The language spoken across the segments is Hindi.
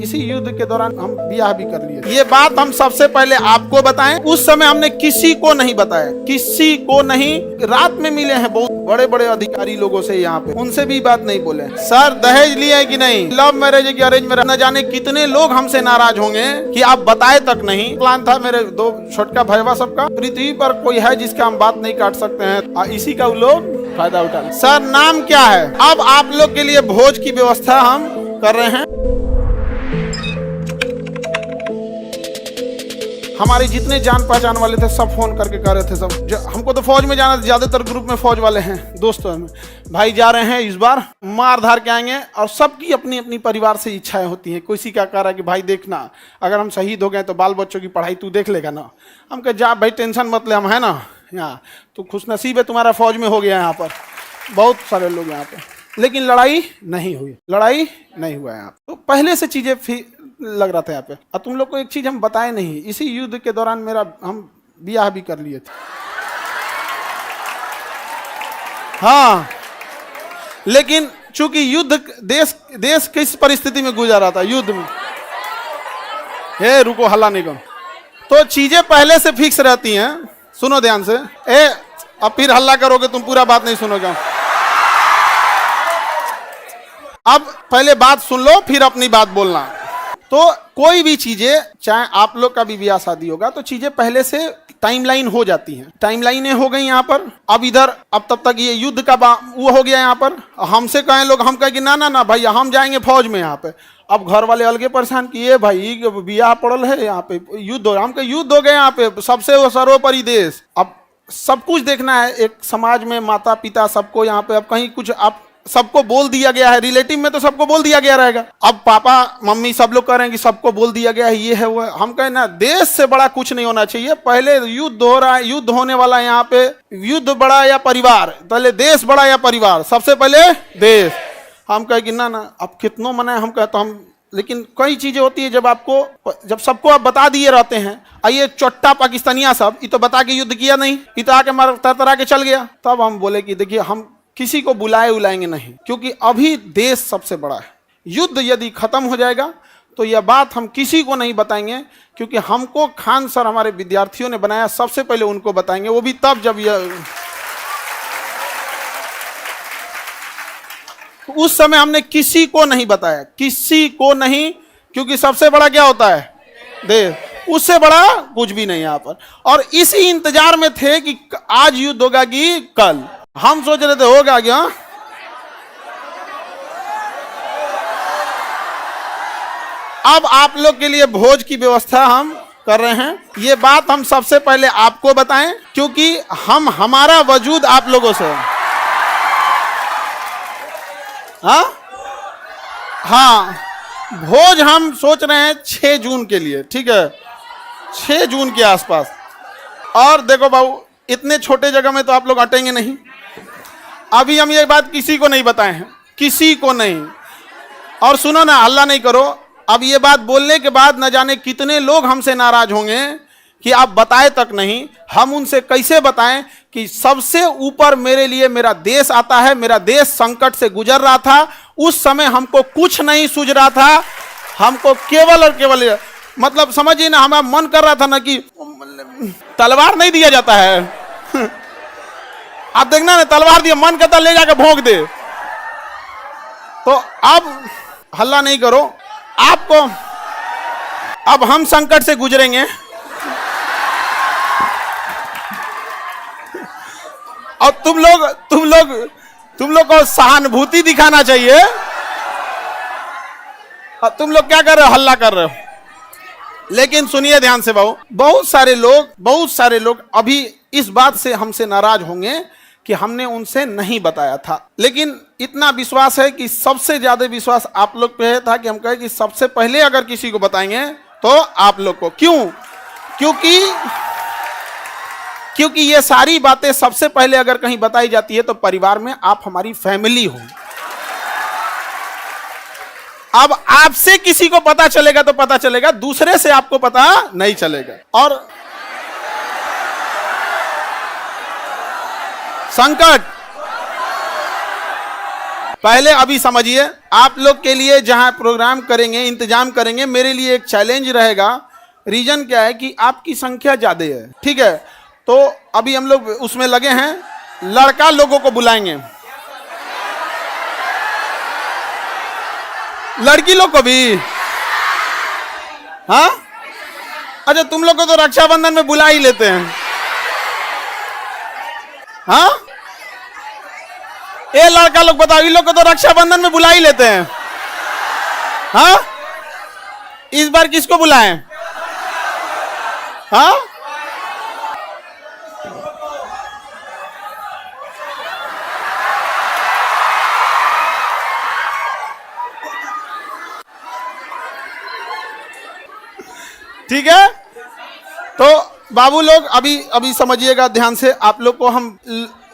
इसी युद्ध के दौरान हम ब्याह भी कर लिए। ये बात हम सबसे पहले आपको बताएं, उस समय हमने किसी को नहीं बताया, किसी को नहीं। रात में मिले हैं बहुत बड़े बड़े अधिकारी लोगों से यहाँ पे, उनसे भी बात नहीं बोले। सर दहेज लिया है कि नहीं, लव मैरिज है कि अरेंज मैरिज, न जाने कितने लोग हमसे नाराज होंगे कि आप बताए तक नहीं। प्लान था मेरे दो छोटका भैया सबका, पृथ्वी पर कोई है जिसका हम बात नहीं काट सकते हैं, इसी का लोग फायदा उठा। सर नाम क्या है? अब आप लोग के लिए भोज की व्यवस्था हम कर रहे हैं। हमारे जितने जान पहचान वाले थे सब फोन करके कह रहे थे सब, हमको तो फौज में जाना, ज्यादातर ग्रुप में फौज वाले हैं दोस्तों में, भाई जा रहे हैं इस बार, मार धार के आएंगे। और सबकी अपनी अपनी परिवार से इच्छाएं होती हैं। किसी का कह रहा है कि भाई देखना अगर हम शहीद हो गए तो बाल बच्चों की पढ़ाई तू देख लेगा ना। हम कहे जा भाई टेंशन मत ले, हम है ना यहाँ, तो खुशनसीब है तुम्हारा फौज में हो गया यहाँ पर, बहुत सारे लोग यहाँ पे। लेकिन लड़ाई नहीं हुई, लड़ाई नहीं हुआ यहाँ। तो पहले से चीजें लग रहा था यहाँ पे। और तुम लोग को एक चीज हम बताए नहीं, इसी युद्ध के दौरान हम ब्याह भी कर लिए थे। हाँ, लेकिन चूंकि युद्ध देश किस परिस्थिति में गुजरा था युद्ध में, हे रुको हल्ला नहीं करो, तो चीजें पहले से फिक्स रहती हैं। सुनो ध्यान से, अब फिर हल्ला करोगे तुम पूरा बात नहीं सुनोगे। अब पहले बात सुन लो फिर अपनी बात बोलना। तो कोई भी चीजें, चाहे आप लोग का भी ब्याह शादी होगा, तो चीजें पहले से टाइमलाइन हो जाती हैं। टाइमलाइनें हो गई यहाँ पर। अब इधर अब तब तक ये युद्ध का वो हो गया यहाँ पर। हमसे कहें लोग, हम कहें कि ना ना ना भाई हम जाएंगे फौज में यहाँ पे। अब घर वाले अलगे परेशान किए, भाई ब्याह पड़ल है यहाँ पे, युद्ध हो, हम कहे युद्ध हो गए यहाँ पे, सबसे सर्वोपरि देश। अब सब कुछ देखना है, एक समाज में माता पिता सबको यहाँ पे, अब कहीं कुछ आप सबको बोल दिया गया है, रिलेटिव में तो सबको बोल दिया गया रहेगा। अब पापा मम्मी सब लोग कह रहे हैं कि सबको बोल दिया गया है, ये है वो है। हम कहें ना, देश से बड़ा कुछ नहीं होना चाहिए। पहले युद्ध हो रहा है, युद्ध होने वाला है यहाँ पे, युद्ध बड़ा या परिवार, पहले देश बड़ा या परिवार, सबसे पहले देश। हम कहे कि ना ना अब कितनों मनाए, हम कहे तो हम, लेकिन कई चीजें होती है जब सबको आप बता दिए रहते हैं। ये चोट्टा पाकिस्तानिया सब, ये तो बता के युद्ध किया नहीं, ये तो आके मार तरतरा के चल गया। तब हम बोले कि देखिए हम किसी को बुलाएंगे नहीं, क्योंकि अभी देश सबसे बड़ा है। युद्ध यदि खत्म हो जाएगा तो यह बात हम किसी को नहीं बताएंगे, क्योंकि हमको खान सर हमारे विद्यार्थियों ने बनाया, सबसे पहले उनको बताएंगे, वो भी तब जब यह, उस समय हमने किसी को नहीं बताया, किसी को नहीं, क्योंकि सबसे बड़ा क्या होता है देश, उससे बड़ा कुछ भी नहीं यहाँ पर। और इसी इंतजार में थे कि आज युद्ध होगा कि कल। हम सोच रहे थे होगा क्या। अब आप लोग के लिए भोज की व्यवस्था हम कर रहे हैं। ये बात हम सबसे पहले आपको बताएं, क्योंकि हमारा वजूद आप लोगों से। हाँ, भोज हम सोच रहे हैं 6 जून के लिए, ठीक है, 6 जून के आसपास। और देखो बाबू, इतने छोटे जगह में तो आप लोग अटेंगे नहीं। अभी हम ये बात किसी को नहीं बताए हैं, किसी को नहीं। और सुनो ना, हल्ला नहीं करो। अब ये बात बोलने के बाद न जाने कितने लोग हमसे नाराज होंगे कि आप बताए तक नहीं। हम उनसे कैसे बताएं कि सबसे ऊपर मेरे लिए मेरा देश आता है, मेरा देश संकट से गुजर रहा था, उस समय हमको कुछ नहीं सूझ रहा था, हमको केवल और केवल, मतलब समझिए ना, हमारा मन कर रहा था ना कि तलवार नहीं दिया जाता है आप देखना ना, तलवार दिया, मन करता ले जाकर भोंक दे। तो अब हल्ला नहीं करो, आपको अब हम संकट से गुजरेंगे। और तुम लोग को सहानुभूति दिखाना चाहिए। और तुम लोग क्या कर रहे हो, हल्ला कर रहे हो। लेकिन सुनिए ध्यान से बाबू, बहुत सारे लोग अभी इस बात से हमसे नाराज होंगे कि हमने उनसे नहीं बताया था। लेकिन इतना विश्वास है कि सबसे ज्यादा विश्वास आप लोग पे था कि हम कहें कि सबसे पहले अगर किसी को बताएंगे तो आप लोग को। क्यों? क्योंकि ये सारी बातें सबसे पहले अगर कहीं बताई जाती है तो परिवार में आप हमारी फैमिली हो। अब आपसे किसी को पता चलेगा तो पता चलेगा, दूसरे से आपको पता नहीं चलेगा। और संकट पहले अभी समझिए, आप लोग के लिए जहां प्रोग्राम करेंगे, इंतजाम करेंगे, मेरे लिए एक चैलेंज रहेगा। रीजन क्या है कि आपकी संख्या ज्यादा है, ठीक है। तो अभी हम लोग उसमें लगे हैं, लड़का लोगों को बुलाएंगे, लड़की लोग को भी। हाँ, अच्छा, तुम लोग को तो रक्षाबंधन में बुला ही लेते हैं। हाँ, ये लड़का लोग बताओ, इन लोग को तो रक्षाबंधन में बुला ही लेते हैं। हाँ, इस बार किसको बुलाएं? हाँ, ठीक है। तो बाबू लोग अभी समझिएगा ध्यान से, आप लोग को हम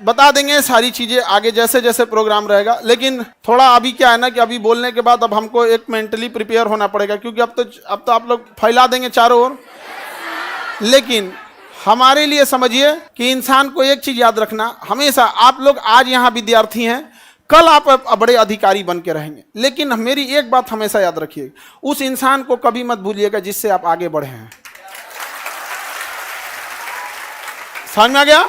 बता देंगे सारी चीजें आगे जैसे जैसे प्रोग्राम रहेगा। लेकिन थोड़ा अभी क्या है ना कि अभी बोलने के बाद अब हमको एक मेंटली प्रिपेयर होना पड़ेगा, क्योंकि अब तो आप लोग फैला देंगे चारों ओर। लेकिन हमारे लिए समझिए कि इंसान को एक चीज याद रखना, हमेशा आप लोग आज यहाँ विद्यार्थी हैं, कल आप बड़े अधिकारी बन के रहेंगे। लेकिन मेरी एक बात हमेशा याद रखिए, उस इंसान को कभी मत भूलिएगा जिससे आप आगे बढ़े हैं। समझ में आ गया?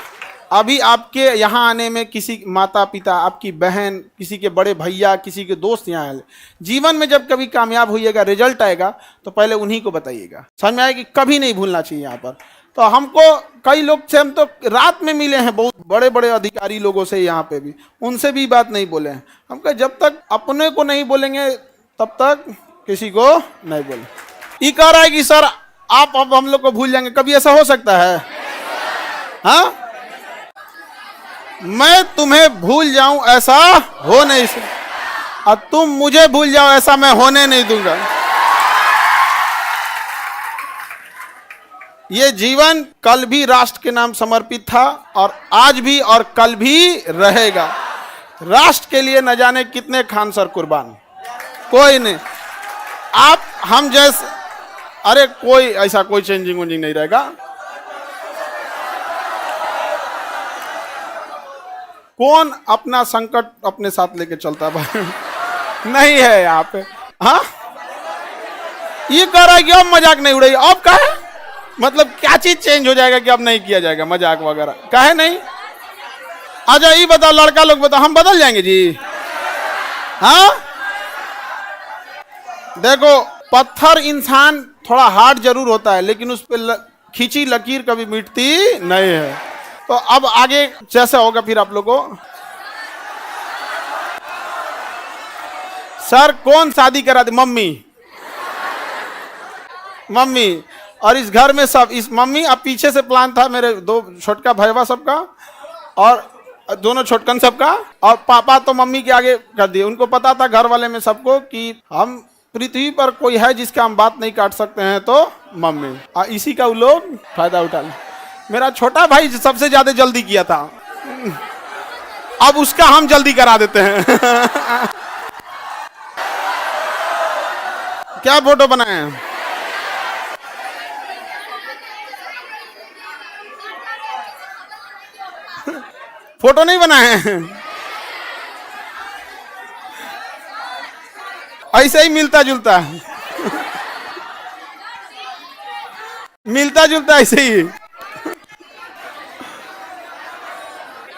अभी आपके यहाँ आने में किसी माता पिता, आपकी बहन, किसी के बड़े भैया, किसी के दोस्त यहाँ आए, जीवन में जब कभी कामयाब होइएगा, रिजल्ट आएगा, तो पहले उन्हीं को बताइएगा। समझ में आएगी? कभी नहीं भूलना चाहिए यहाँ पर। तो हमको कई लोग से हम तो रात में मिले हैं, बहुत बड़े बड़े अधिकारी लोगों से यहाँ पे भी, उनसे भी बात नहीं बोले हैं। हम कहे जब तक अपने को नहीं बोलेंगे तब तक किसी को नहीं बोले। ये कह रहा है कि सर आप अब हम लोग को भूल जाएंगे, कभी ऐसा हो सकता है? हाँ, मैं तुम्हें भूल जाऊं ऐसा हो नहीं सकता, और तुम मुझे भूल जाओ ऐसा मैं होने नहीं दूंगा। ये जीवन कल भी राष्ट्र के नाम समर्पित था, और आज भी और कल भी रहेगा। राष्ट्र के लिए न जाने कितने खान सर कुर्बान, कोई नहीं। आप हम जैसे, अरे कोई ऐसा कोई चेंजिंग वेंजिंग नहीं रहेगा। कौन अपना संकट अपने साथ लेके चलता भाई? नहीं है यहाँ पे। हाँ, ये कह रहा है कि अब मजाक नहीं उड़ेगी। अब का है मतलब क्या चीज चेंज हो जाएगा कि अब नहीं किया जाएगा मजाक वगैरह? काहे नहीं? अच्छा ये बताओ, लड़का लोग बताओ, हम बदल जाएंगे जी? हाँ, देखो, पत्थर इंसान थोड़ा हार्ड जरूर होता है, लेकिन उस पर खींची लकीर कभी मिटती नहीं है। तो अब आगे जैसा होगा फिर आप लोगों को। सर कौन शादी करा दे? मम्मी। मम्मी, और इस घर में सब इस मम्मी। अब पीछे से प्लान था मेरे दो छोटका भैया सबका, और दोनों छोटकन सबका, और पापा तो मम्मी के आगे कर दिए। उनको पता था घर वाले में सबको कि हम पृथ्वी पर कोई है जिसका हम बात नहीं काट सकते हैं, तो मम्मी। और इसी का वो लोग फायदा उठा ले। मेरा छोटा भाई सबसे ज्यादा जल्दी किया था, अब उसका हम जल्दी करा देते हैं। क्या फोटो बनाए हैं? फोटो नहीं बनाए हैं, ऐसे ही मिलता जुलता मिलता जुलता ऐसे ही।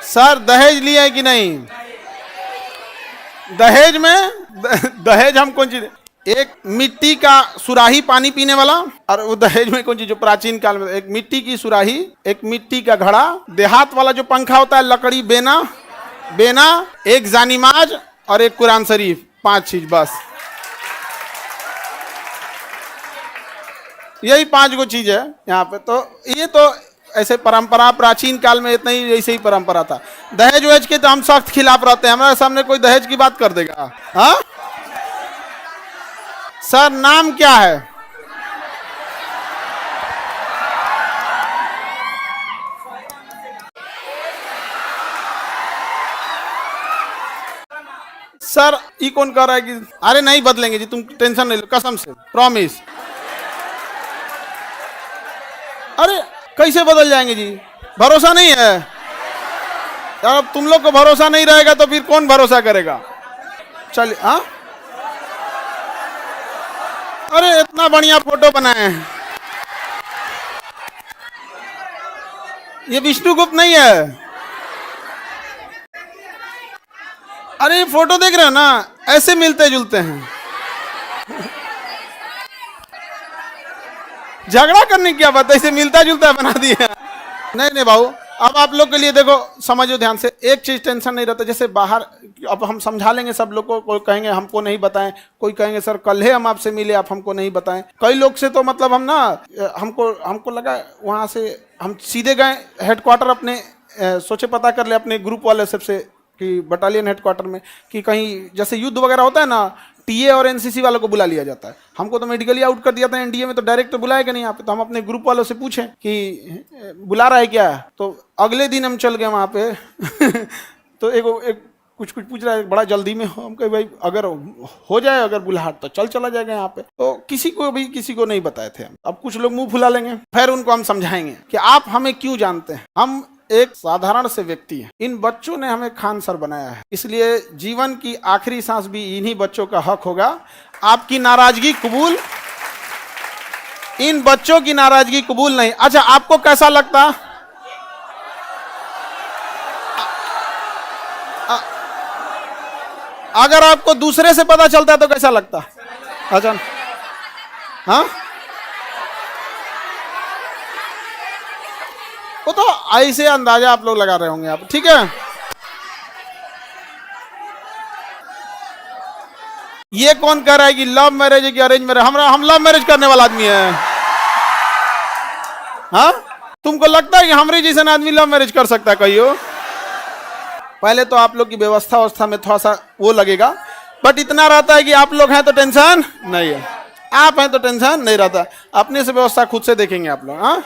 सर दहेज लिया है कि नहीं? दहेज में दहेज हम कौन चीज, एक मिट्टी का सुराही पानी पीने वाला, और वो दहेज में कौन चीज जो प्राचीन काल में एक मिट्टी की सुराही, एक मिट्टी का घड़ा, देहात वाला जो पंखा होता है लकड़ी, बेना, एक जानिमाज और एक कुरान शरीफ, 5 चीज बस। यही 5 गो चीज है यहाँ पे। तो ये तो ऐसे परंपरा प्राचीन काल में इतना ही ऐसे ही परंपरा था। दहेज वहेज के तो हम सख्त खिलाफ रहते हैं, हमारे सामने कोई दहेज की बात कर देगा? हाँ सर, नाम क्या है? सर ये कौन कह रहा है कि अरे नहीं बदलेंगे जी, तुम टेंशन नहीं लो, कसम से प्रॉमिस। अरे कैसे बदल जाएंगे जी? भरोसा नहीं है यार। अब तुम लोग को भरोसा नहीं रहेगा तो फिर कौन भरोसा करेगा? चलिए। हाँ, अरे इतना बढ़िया फोटो बनाए हैं। ये विष्णुगुप्त नहीं है। अरे ये फोटो देख रहे हो ना, ऐसे मिलते जुलते हैं। झगड़ा करने की क्या बात है, इसे मिलता जुलता बना दिया। नहीं नहीं भाऊ, अब आप लोग के लिए देखो, समझो ध्यान से, एक चीज टेंशन नहीं रहता। जैसे बाहर अब हम समझा लेंगे सब लोग को, कोई कहेंगे हमको नहीं बताएं, कोई कहेंगे सर कल है हम आपसे मिले आप हमको नहीं बताएं। कई लोग से तो मतलब हम ना, हमको लगा वहाँ से हम सीधे गए हेडक्वार्टर अपने, सोचे पता कर ले अपने ग्रुप वाले सबसे कि बटालियन हेडक्वार्टर में कि कहीं जैसे युद्ध वगैरह होता है ना, टीए और एनसीसी वालों को बुला लिया जाता है। हमको तो मेडिकली आउट कर दिया था एनडीए में, तो डायरेक्ट तो बुलाएगा नहीं यहाँ पे। तो हम अपने ग्रुप वालों से पूछें कि बुला रहा है क्या, तो अगले दिन हम चल गए वहाँ पे। तो एक कुछ पूछ रहा है, बड़ा जल्दी में हो। हम कहे भाई अगर हो जाए अगर बुलाहट तो चला जाएगा यहाँ पे। तो किसी को नहीं बताए थे हम। अब कुछ लोग मुंह फुला लेंगे, फिर उनको हम समझाएंगे कि आप हमें क्यों जानते हैं, हम एक साधारण से व्यक्ति हैं। इन बच्चों ने हमें खान सर बनाया है, इसलिए जीवन की आखिरी सांस भी इन्हीं बच्चों का हक होगा। आपकी नाराजगी कबूल, इन बच्चों की नाराजगी कबूल नहीं। अच्छा, आपको कैसा लगता, अगर आपको दूसरे से पता चलता तो कैसा लगता? अच्छा, हाँ, वो तो ऐसे अंदाजा आप लोग लगा रहे होंगे आप, ठीक है। ये कौन कह रहा है कि लव मैरिज है कि अरेंज मैरिज? हम लव मैरिज करने वाला आदमी है। हाँ, तुमको लगता है कि हमारे जैसा आदमी लव मैरिज कर सकता है? कहियो, पहले तो आप लोग की व्यवस्था में थोड़ा सा वो लगेगा, बट इतना रहता है कि आप लोग हैं तो टेंशन नहीं है, आप हैं तो टेंशन नहीं रहता। अपने से व्यवस्था खुद से देखेंगे आप लोग। हाँ,